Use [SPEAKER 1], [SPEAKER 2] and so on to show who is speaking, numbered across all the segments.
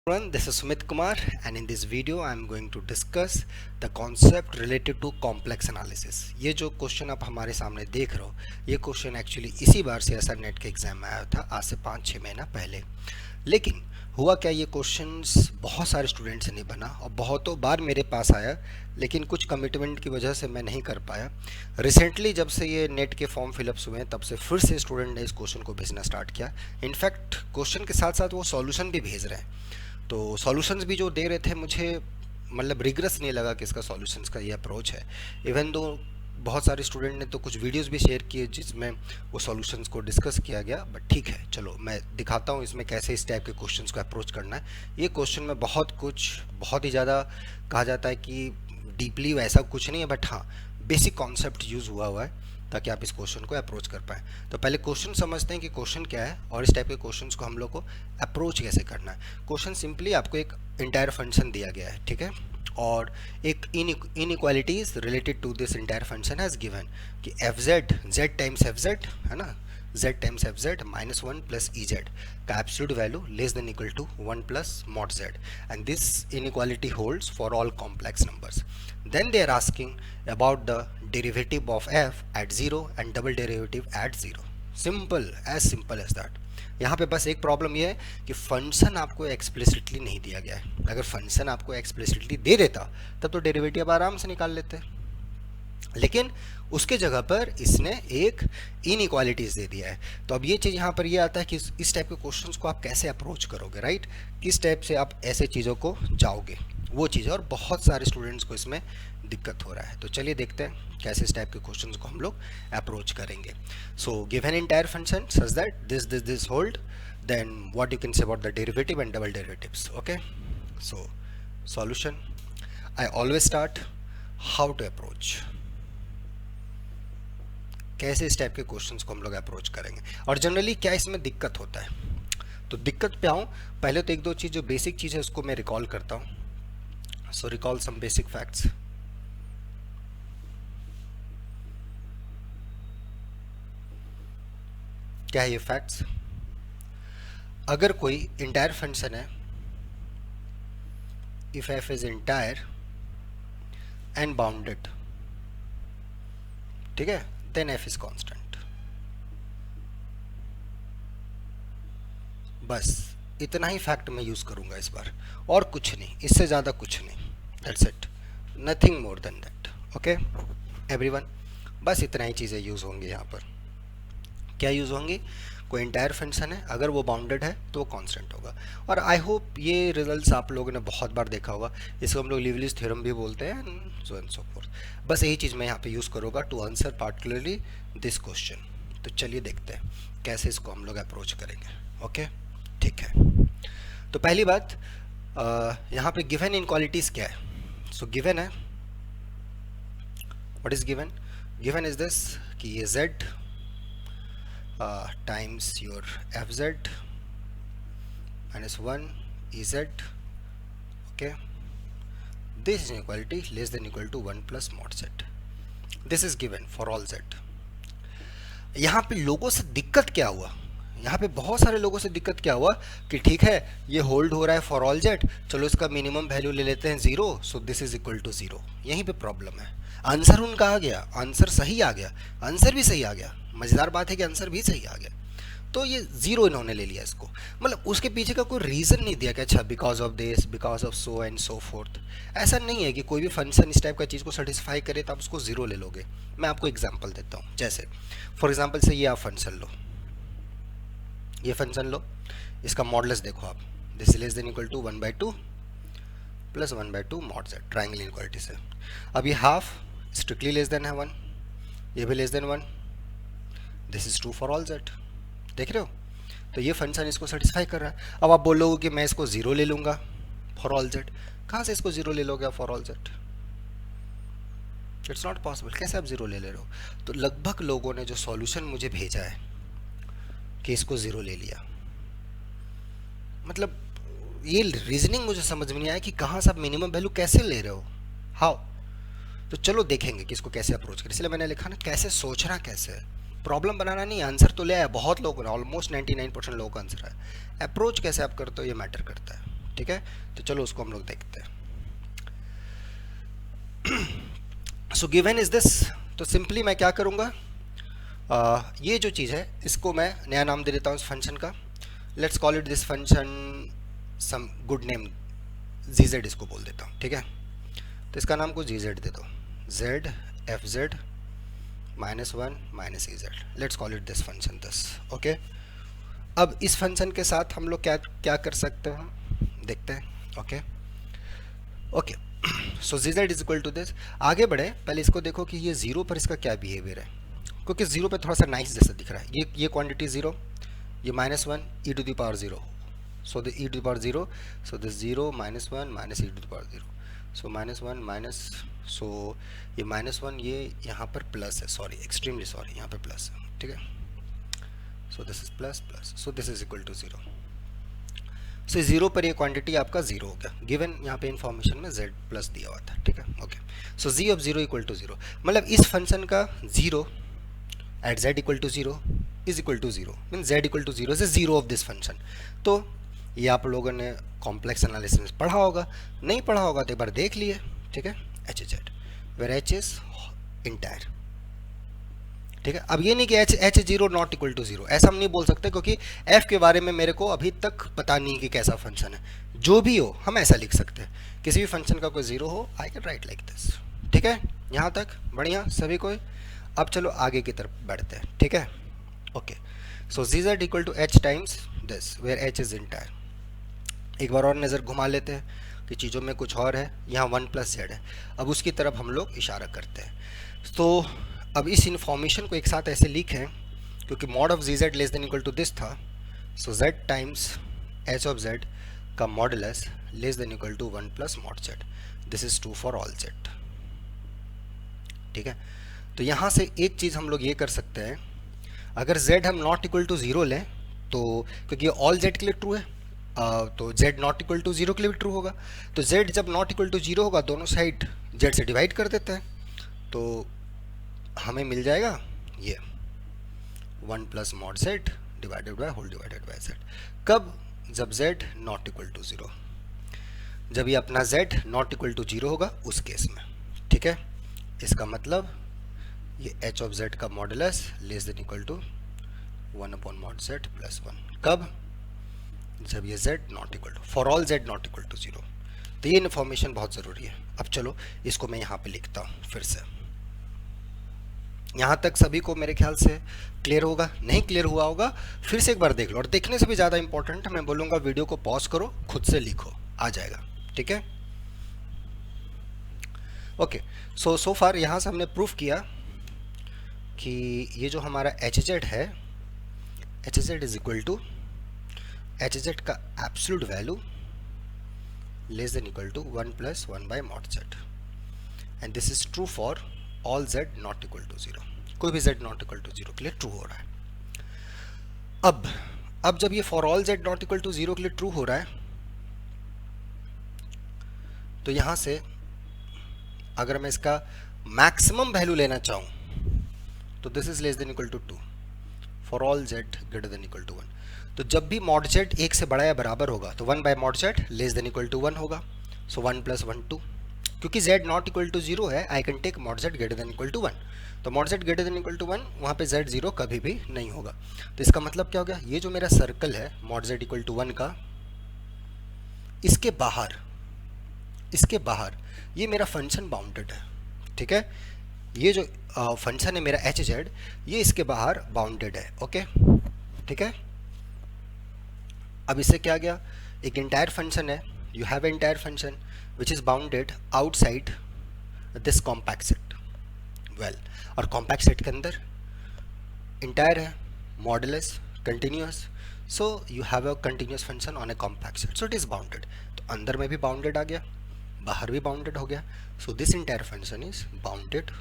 [SPEAKER 1] Everyone, this is Sumit Kumar, and in this video I am going to discuss the concept related to complex analysis. ये जो question आप हमारे सामने देख रहे हो, ये क्वेश्चन एक्चुअली इसी बार से ऐसा नेट के एग्जाम में आया था आज से 5-6 महीना पहले। लेकिन हुआ क्या, ये क्वेश्चंस बहुत सारे स्टूडेंट से नहीं बना और बहुतों बार मेरे पास आया, लेकिन कुछ कमिटमेंट की वजह से मैं नहीं कर पाया। रिसेंटली जब से ये नेट के फॉर्म फिलअप्स हुए हैं तब से फिर से स्टूडेंट ने इस क्वेश्चन को भेजना स्टार्ट किया। इनफैक्ट क्वेश्चन के साथ साथ वो सॉल्यूशन भी भेज रहे हैं, तो सॉल्यूशंस भी जो दे रहे थे मुझे मतलब रिग्रेस नहीं लगा कि इसका सॉल्यूशंस का ये अप्रोच है। इवन दो बहुत सारे स्टूडेंट ने तो कुछ वीडियोस भी शेयर किए जिसमें वो सॉल्यूशंस को डिस्कस किया गया, बट ठीक है, चलो मैं दिखाता हूँ इसमें कैसे इस टाइप के क्वेश्चंस को अप्रोच करना है। ये क्वेश्चन में बहुत ही ज़्यादा कहा जाता है कि डीपली वैसा कुछ नहीं है, बट हाँ बेसिक कॉन्सेप्ट यूज़ हुआ है ताकि आप इस क्वेश्चन को अप्रोच कर पाएँ। तो पहले क्वेश्चन समझते हैं कि क्वेश्चन क्या है और इस टाइप के क्वेश्चंस को हम लोग को अप्रोच कैसे करना है। क्वेश्चन सिंपली आपको एक इंटायर फंक्शन दिया गया है, ठीक है, और एक inequalities related to this entire function has given कि F Z times F Z है ना, z times F Z minus 1 plus E Z का absolute value less than equal to 1 plus mod Z, and this inequality holds for all complex numbers. Then they are asking about the derivative of f at 0 and double derivative at 0. simple as that. यहाँ पे बस एक problem ये है कि function आपको explicitly नहीं दिया गया है। अगर फंक्शन आपको एक्सप्लिसिटली दे देता तब तो डेरिवेटिव आराम से निकाल लेते, लेकिन उसके जगह पर इसने एक इनइक्वालिटीज दे दिया है। तो अब ये चीज़ यहाँ पर ये आता है कि इस टाइप के क्वेश्चंस को आप कैसे अप्रोच करोगे, राइट, किस टाइप से आप ऐसे चीज़ों को जाओगे, वो चीज़। और बहुत सारे स्टूडेंट्स को इसमें दिक्कत हो रहा है, तो चलिए देखते हैं कैसे इस टाइप के क्वेश्चंस को हम लोग अप्रोच करेंगे। So given entire function such that this hold, then what you can say about the derivative and double derivatives. Okay, so solution, I always start how to approach, कैसे इस type के questions को हम लोग approach करेंगे और generally क्या इसमें दिक्कत होता है। तो दिक्कत पे आऊँ, पहले तो एक दो चीज़ जो बेसिक चीज़ है उसको मैं रिकॉल करता हूँ। सो रिकॉल सम बेसिक फैक्ट्स। क्या है ये फैक्ट्स? अगर कोई इंटायर फंक्शन है, if F is entire and bounded, ठीक है, देन एफ इज कांस्टेंट। बस इतना ही फैक्ट मैं यूज करूंगा इस बार, और कुछ नहीं, इससे ज्यादा कुछ नहीं, that's it, nothing more than that. Okay everyone, बस इतना ही चीजें यूज होंगी यहाँ पर। क्या यूज होंगी? कोई इंटायर फंक्शन है, अगर वो बाउंडेड है तो वो कांस्टेंट होगा। और आई होप ये रिजल्ट्स आप लोगों ने बहुत बार देखा होगा, इसको हम लोग लीवलिस थ्योरम भी बोलते हैं, सो एंड सो फोर्थ। बस यही चीज़ मैं यहाँ पे यूज़ करूँगा to answer particularly this question. तो चलिए देखते हैं कैसे इसको हम लोग अप्रोच करेंगे। ओके ठीक है, तो पहली बात, यहाँ पे गिवन इनक्वालिटीज़ क्या है? सो गिवन है, what is given? Given is this कि ये z times your fz minus 1 ez, okay, this is inequality less than equal to 1 plus mod z. This is given for all z. यहाँ पे लोगों से दिक्कत क्या हुआ? यहाँ पे बहुत सारे लोगों से दिक्कत क्या हुआ कि ठीक है ये होल्ड हो रहा है फॉर ऑल जेड, चलो इसका मिनिमम वैल्यू ले लेते हैं 0, so this is equal to 0। यहीं पे प्रॉब्लम है। आंसर उनका आ गया, आंसर सही आ गया, आंसर भी सही आ गया, मजेदार बात है कि आंसर भी सही आ गया, तो ये 0 इन्होंने ले लिया इसको। मतलब उसके पीछे का कोई रीज़न नहीं दिया कि अच्छा because of this, because of so and so forth. ऐसा नहीं है कि कोई भी फंक्शन इस टाइप का चीज़ को सेटिस्फाई करे तो आप उसको 0 ले लोगे। मैं आपको एग्जांपल देता हूँ, जैसे फॉर एग्जांपल से ये आप फंक्शन लो, ये फंक्शन लो, इसका मॉडुलस देखो आप, this is less than equal to 1/2 plus 1/2 mod z, triangle inequality से। अब ये हाफ स्ट्रिक्टली लेस देन है 1, ये भी less than 1, this is true for all z, देख रहे हो? तो ये फंक्शन इसको सेटिस्फाई कर रहा है। अब आप बोलोगे कि मैं इसको 0 ले लूंगा फॉर ऑल z, कहाँ से इसको 0 ले लोगे for all z? It's not possible. कैसे आप 0 ले रहे हो? तो लगभग लोगों ने जो सॉल्यूशन मुझे भेजा है कि इसको 0 ले लिया, मतलब ये रीजनिंग मुझे समझ में नहीं आया कि कहाँ से आप मिनिमम वैल्यू कैसे ले रहे हो, हाउ। तो चलो देखेंगे कि इसको कैसे अप्रोच करें, इसलिए मैंने लिखा ना कैसे सोचना, कैसे है, प्रॉब्लम बनाना नहीं। आंसर तो ले आया बहुत लोगों ने, ऑलमोस्ट 99% लोगों का आंसर है, अप्रोच कैसे आप करते हो ये मैटर करता है। ठीक है, तो चलो उसको हम लोग देखते हैं। सो गिवन इज दिस, तो सिंपली मैं क्या करूँगा, ये जो चीज़ है इसको मैं नया नाम दे देता हूँ इस फंक्शन का। Let's call it this function some good name, GZ इसको बोल देता हूँ, ठीक है। तो इसका नाम को जीजेड दे दो, Z F Z -1 minus E Z, let's call it this function this, okay. अब इस फंक्शन के साथ हम लोग क्या क्या कर सकते हैं देखते हैं, okay okay. So g z is equal to this. आगे बढ़े, पहले इसको देखो कि ये जीरो पर इसका क्या बिहेवियर है, क्योंकि जीरो पे थोड़ा सा नाइस जैसा दिख रहा है। ये क्वांटिटी जीरो, ये -1 E to the power zero, so the E to the power zero, so this zero -1 minus E to the power zero, so -1 minus, so ये -1 ये यहाँ पर प्लस है, सॉरी एक्सट्रीमली सॉरी, यहाँ पर प्लस है, ठीक है। So this is plus plus, so this is equal to zero. So zero पर ये क्वांटिटी आपका जीरो हो गया, गिवन यहाँ पे इन्फॉर्मेशन में z प्लस दिया हुआ था, ठीक है, okay. So g of zero equal to zero, मतलब इस फंक्शन का zero at z equal to zero is equal to zero, mean z equal to zero is zero of this function. तो ये आप लोगों ने कॉम्प्लेक्स एनालिसिस में पढ़ा होगा, नहीं पढ़ा होगा तो एक बार देख लिए, ठीक है। H z where h is entire, ठीक है। अब ये नहीं कि h zero not equal to zero, ऐसा हम नहीं बोल सकते, क्योंकि एफ के बारे में मेरे को अभी तक पता नहीं कि कैसा फंक्शन है। जो भी हो हम ऐसा लिख सकते हैं, किसी भी फंक्शन का कोई जीरो हो I can write like this, ठीक है। यहाँ तक बढ़िया सभी कोई। अब चलो आगे की तरफ बढ़ते हैं, ठीक है, okay. So g z equal to h times this where h is entire. एक बार और नज़र घुमा लेते हैं कि चीज़ों में कुछ और है, यहाँ 1 प्लस जेड है, अब उसकी तरफ हम लोग इशारा करते हैं। तो अब इस इन्फॉर्मेशन को एक साथ ऐसे लिखें, क्योंकि mod of G Z less than equal to this था, so Z times H of Z का modulus less than equal to 1 plus mod Z, this is true for all Z, ठीक है। तो यहाँ से एक चीज़ हम लोग ये कर सकते हैं, अगर z हम नॉट इक्वल टू ज़ीरो लें, तो क्योंकि ऑल z के लिए ट्रू है, तो z not equal to zero के लिए भी ट्रू होगा। तो z जब नॉट इक्वल टू ज़ीरो होगा, दोनों साइड z से डिवाइड कर देते हैं, तो हमें मिल जाएगा ये 1 plus mod z divided by whole divided by z। कब? जब z not equal to zero, जब ये अपना z not equal to zero होगा उस केस में, ठीक है। इसका मतलब ये h ऑफ z का modulus less than equal to 1 upon mod z plus 1। कब? जब ये z not equal to, for all z not equal to zero. तो ये इन्फॉर्मेशन बहुत ज़रूरी है। अब चलो इसको मैं यहाँ पे लिखता हूँ फिर से। यहाँ तक सभी को मेरे ख्याल से क्लियर होगा, नहीं क्लियर हुआ होगा फिर से एक बार देख लो, और देखने से भी ज़्यादा इंपॉर्टेंट मैं बोलूँगा वीडियो को पॉज करो, खुद से लिखो, आ जाएगा, ठीक है, ओके। सो फार यहाँ से हमने प्रूफ किया कि ये जो हमारा एच जेड है, H Z is equal to H Z का absolute value less than equal to 1 plus 1 by mod Z, and this is true for all z not equal to zero. कोई भी z not equal to zero के लिए true हो रहा है। अब जब ये for all z not equal to zero के लिए ट्रू हो रहा है, तो यहाँ से अगर मैं इसका मैक्सिमम वैल्यू लेना चाहूँ, तो this is less than equal to 2 for all z greater than equal to 1। तो जब भी मॉड z 1 से बड़ा या बराबर होगा, तो 1 by mod z less than equal to 1 होगा, सो 1 प्लस 1 2। क्योंकि z not equal to zero है, I can take mod z greater than equal to 1, तो mod z greater than equal to 1, वहाँ पे z ज़ीरो कभी भी नहीं होगा। तो इसका मतलब क्या हो गया, ये जो मेरा सर्कल है मॉड z इक्वल टू 1 का, इसके बाहर ये मेरा फंक्शन बाउंडेड है, ठीक है। ये जो फंक्शन है मेरा एच जेड, ये इसके बाहर बाउंडेड है, ओके, ठीक है। अब इससे क्या गया, एक इंटायर फंक्शन है, you have entire function which is bounded outside this compact set, well, और कॉम्पैक्ट सेट के अंदर इंटायर है, modulus continuous, so you have a continuous function on A compact set, so it is bounded. तो अंदर में भी bounded आ गया, बाहर भी बाउंडेड हो गया, so this entire function is bounded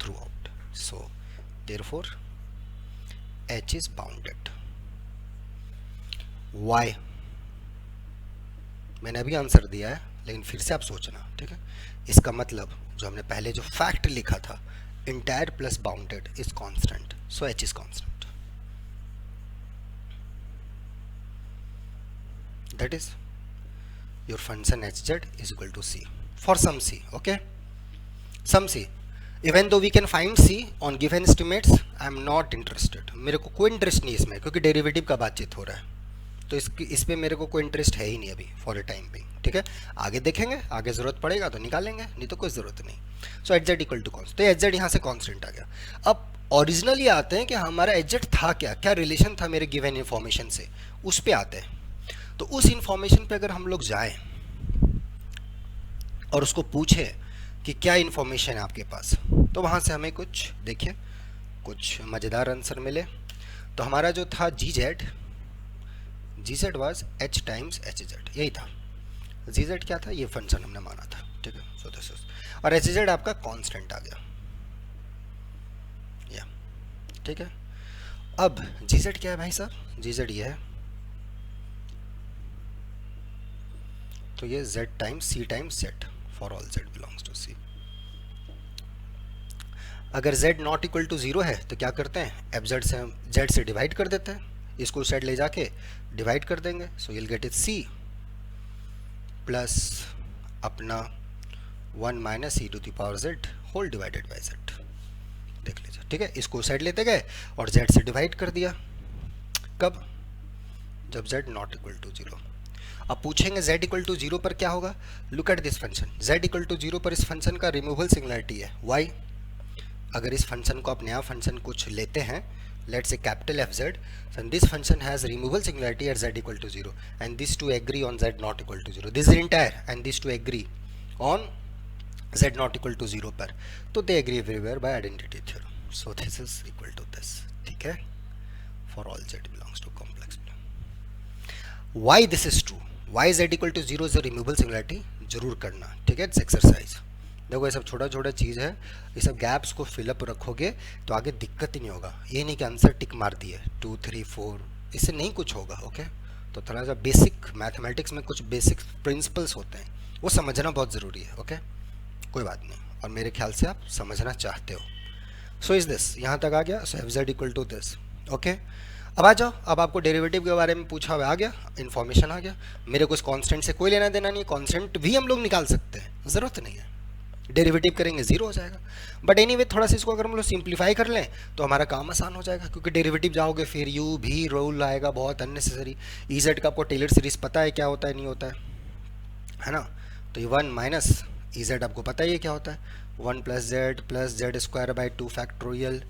[SPEAKER 1] throughout, so therefore h is bounded। why? मैंने अभी आंसर दिया है, लेकिन फिर से आप सोचना, ठीक है। इसका मतलब जो हमने पहले जो फैक्ट लिखा था, entire plus bounded is constant, so h is constant, that is your function h Z is equal to c for some c, okay, some c. Even though we can find c on given estimates, I am not interested, मेरे को कोई interest नहीं इसमें, क्योंकि derivative का बातचीत हो रहा है, तो इस पे मेरे को कोई इंटरेस्ट है ही नहीं अभी फॉर ए टाइम पे, ठीक है। आगे देखेंगे, आगे जरूरत पड़ेगा तो निकालेंगे, नहीं तो कोई जरूरत नहीं। So h z equal to constant, तो एच जेड यहाँ से कॉन्स्टेंट आ गया। अब ओरिजिनली आते हैं कि हमारा एच जेड था क्या, क्या रिलेशन था मेरे गिवन इन्फॉर्मेशन से, उस पे आते हैं। तो उस इन्फॉर्मेशन पे अगर हम लोग जाएं और उसको पूछे कि क्या इन्फॉर्मेशन है आपके पास, तो वहाँ से हमें कुछ देखिए कुछ मज़ेदार आंसर मिले। तो हमारा जो था G Z was H times H Z, यही था। जी जेड क्या था, ये फंक्शन हमने माना था, ठीक है। सो दिस इज, और एच जेड आपका कांस्टेंट आ गया, या ठीक है। अब जी जेड क्या है भाई साहब, जी जेड ये है, तो ये z times C times z for all z belongs to C. अगर z नॉट इक्वल टू 0 है तो क्या करते हैं, एफ जेड से z से डिवाइड कर देते हैं, इसको साइड ले जाके डिवाइड कर देंगे। So you'll get it c plus अपना 1 minus E to the power z whole divided by z, देख लीजिए, ठीक है। इसको साइड लेते गए और z से डिवाइड कर दिया, कब, जब z नॉट इक्वल टू 0। अब पूछेंगे z इक्वल टू 0 पर क्या होगा, look at this function, z equal to 0 पर इस फंक्शन का रिमूवल सिंगुलरिटी है y। अगर इस फंक्शन को आप नया फंक्शन कुछ लेते हैं, let's say capital F Z, then this function has removable singularity at z equal to 0 and these two agree on z not equal to 0, this is entire and these two agree on z not equal to 0 पर, तो they agree everywhere by identity theorem, so this is equal to this, ठीक है, for all z belongs to complex plane। why this is true, why z equal to 0 is a removable singularity, जरूर करना, ठीक है, it's exercise. देखो ये सब छोटा छोटा चीज़ है, ये सब गैप्स को फिलअप रखोगे तो आगे दिक्कत ही नहीं होगा। ये नहीं कि आंसर टिक मार दिए 2 3 4, इससे नहीं कुछ होगा, ओके। तो थोड़ा सा बेसिक मैथमेटिक्स में कुछ बेसिक प्रिंसिपल्स होते हैं, वो समझना बहुत ज़रूरी है, ओके, कोई बात नहीं, और मेरे ख्याल से आप समझना चाहते हो। सो इज़ दिस, यहाँ तक आ गया, so F Z equal to this, okay. अब आ जाओ, अब आपको डेरिवेटिव के बारे में पूछा हुआ आ गया, इन्फॉर्मेशन आ गया, मेरे को इस कॉन्स्टेंट से कोई लेना देना नहीं, कॉन्स्टेंट भी हम लोग निकाल सकते हैं, ज़रूरत नहीं है, डेरिवेटिव करेंगे 0 हो जाएगा। बट एनीवे थोड़ा सा इसको अगर हम लोग सिंप्लीफाई कर लें तो हमारा काम आसान हो जाएगा, क्योंकि डेरिवेटिव जाओगे फिर यू भी रूल आएगा बहुत अननेसेसरी। ई जेड का आपको टेलर सीरीज पता है क्या होता है, नहीं होता है ना। तो ये 1 माइनस ई जेड आपको पता ही है क्या होता है, 1 plus Z square by 2 factorial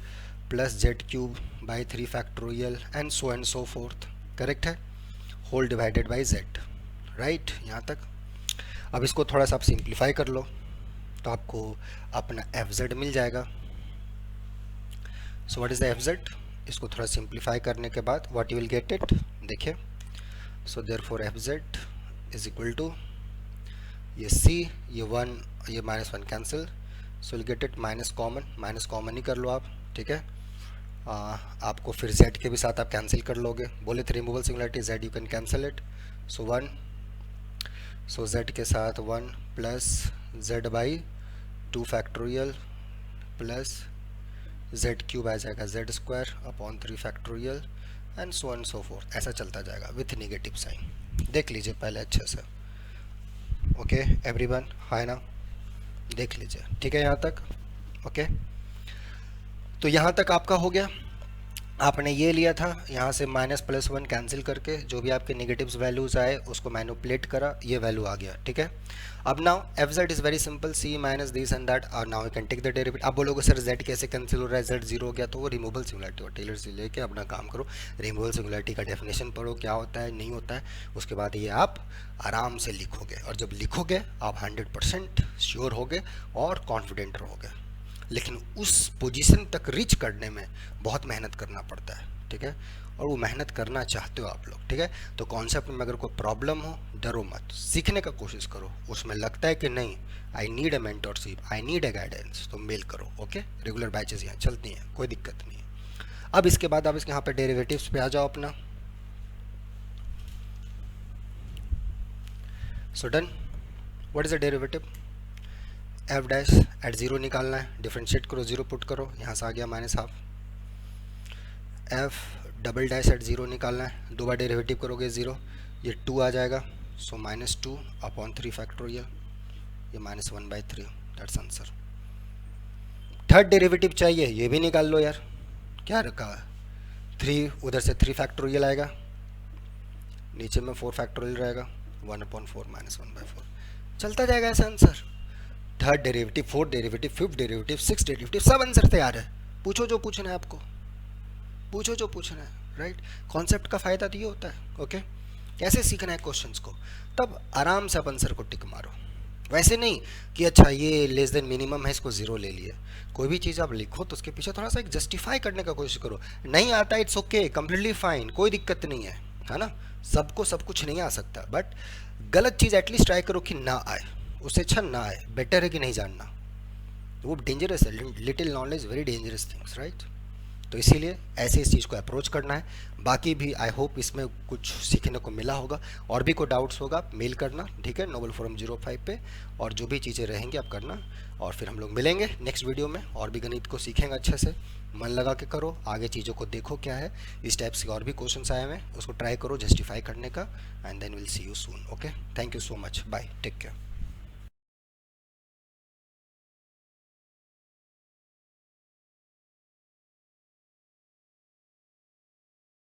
[SPEAKER 1] plus Z cube by 3 factorial and so forth, correct है, whole divided by Z, right, यहाँ तक। अब इसको थोड़ा सा आप सिंप्लीफाई कर लो तो आपको अपना एफ जेड मिल जाएगा। So what is the F Z, इसको थोड़ा सिंप्लीफाई करने के बाद what you will get it, देखिए। So therefore F Z is equal to ये सी, ये 1, ये -1 cancel, so will get it minus common ही कर लो आप, ठीक है। आपको फिर z के भी साथ आप कैंसिल कर लोगे, बोले थे removal singularity z, you can cancel it. So 1, so z के साथ 1 plus z by 2 factorial plus Z cube आ जाएगा Z square upon 3 factorial and so forth, ऐसा चलता जाएगा विथ नेगेटिव साइन। देख लीजिए पहले अच्छे से, ओके एवरीवन, है ना, देख लीजिए, ठीक है यहाँ तक, ओके। तो यहाँ तक आपका हो गया, आपने ये लिया था, यहाँ से -+1 कैंसिल करके जो भी आपके नेगेटिव्स वैल्यूज़ आए उसको मैनिपुलेट करा, ये वैल्यू आ गया, ठीक है। अब now F Z is very simple, C minus this and that, और now you can take the derivative. आप बोलोगे सर जेड कैसे कैंसिल हो रहा है, जेड 0 हो गया, तो वो रिमूवल सिंगुलरिटी हो, टेलर से लेके अपना काम करो, रिमूवल सिंगुलरिटी का डेफिनेशन पढ़ो क्या होता है नहीं होता है, उसके बाद ये आप आराम से लिखोगे, और जब लिखोगे आप 100% श्योर होगे और कॉन्फिडेंट रहोगे। लेकिन उस पोजीशन तक रीच करने में बहुत मेहनत करना पड़ता है, ठीक है, और वो मेहनत करना चाहते हो आप लोग, ठीक है। तो कॉन्सेप्ट में अगर कोई प्रॉब्लम हो, डरो मत, सीखने का कोशिश करो, उसमें लगता है कि नहीं I need a mentorship, I need a guidance, तो मेल करो, ओके। रेगुलर बैचेस यहाँ चलती हैं, कोई दिक्कत नहीं है। अब इसके बाद आप इसके यहाँ पे डेरिवेटिव्स पे आ जाओ अपना। So done, what is the derivative, f dash at 0 निकालना है, डिफ्रेंशिएट करो, 0 पुट करो, यहाँ से आ गया -12। एफ डबल डैश एट 0 निकालना है, 2 बार डेरिवेटिव करोगे 0, ये 2 आ जाएगा, सो -2/3 फैक्टोरियल, ये -1/3, दैट्स आंसर। थर्ड डेरिवेटिव चाहिए, ये भी निकाल लो यार, क्या रखा है 3, उधर से 3 फैक्टोरियल आएगा, नीचे में 4 फैक्टोरियल रहेगा, 1/4 -1/4 चलता जाएगा ऐसा answer. Third derivative, fourth derivative, fifth derivative, six derivative, सब आंसर तैयार है। पूछो जो पूछना है आपको, पूछो जो पूछना है, राइट। कॉन्सेप्ट का फायदा तो ये होता है, ओके। कैसे सीखना है क्वेश्चंस को, तब आराम से आप आंसर को टिक मारो। वैसे नहीं कि अच्छा ये लेस देन मिनिमम है, इसको जीरो ले लिए। कोई भी चीज़ आप लिखो तो उसके पीछे थोड़ा सा एक जस्टिफाई करने का कोशिश करो। नहीं आता, इट्स ओके, कंप्लीटली फाइन, कोई दिक्कत नहीं है ना। सबको सब कुछ नहीं आ सकता, बट गलत चीज़ एटलीस्ट ट्राई करो कि ना आए, उससे अच्छा ना आए, बेटर है कि नहीं जानना। वो डेंजरस है, little knowledge very dangerous things, right. तो इसीलिए ऐसे इस चीज़ को अप्रोच करना है। बाकी भी आई होप इसमें कुछ सीखने को मिला होगा। और भी कोई डाउट्स होगा मेल करना, ठीक है, नोबल फोरम 05 पे। और जो भी चीज़ें रहेंगी आप करना, और फिर हम लोग मिलेंगे नेक्स्ट वीडियो में और भी गणित को सीखेंगे अच्छे से। मन लगा के करो, आगे चीज़ों को देखो क्या है। इस टाइप से और भी क्वेश्चंस आए हुए हैं, उसको ट्राई करो जस्टिफाई करने का, and then will see you soon. Okay, thank you so much, bye, take care.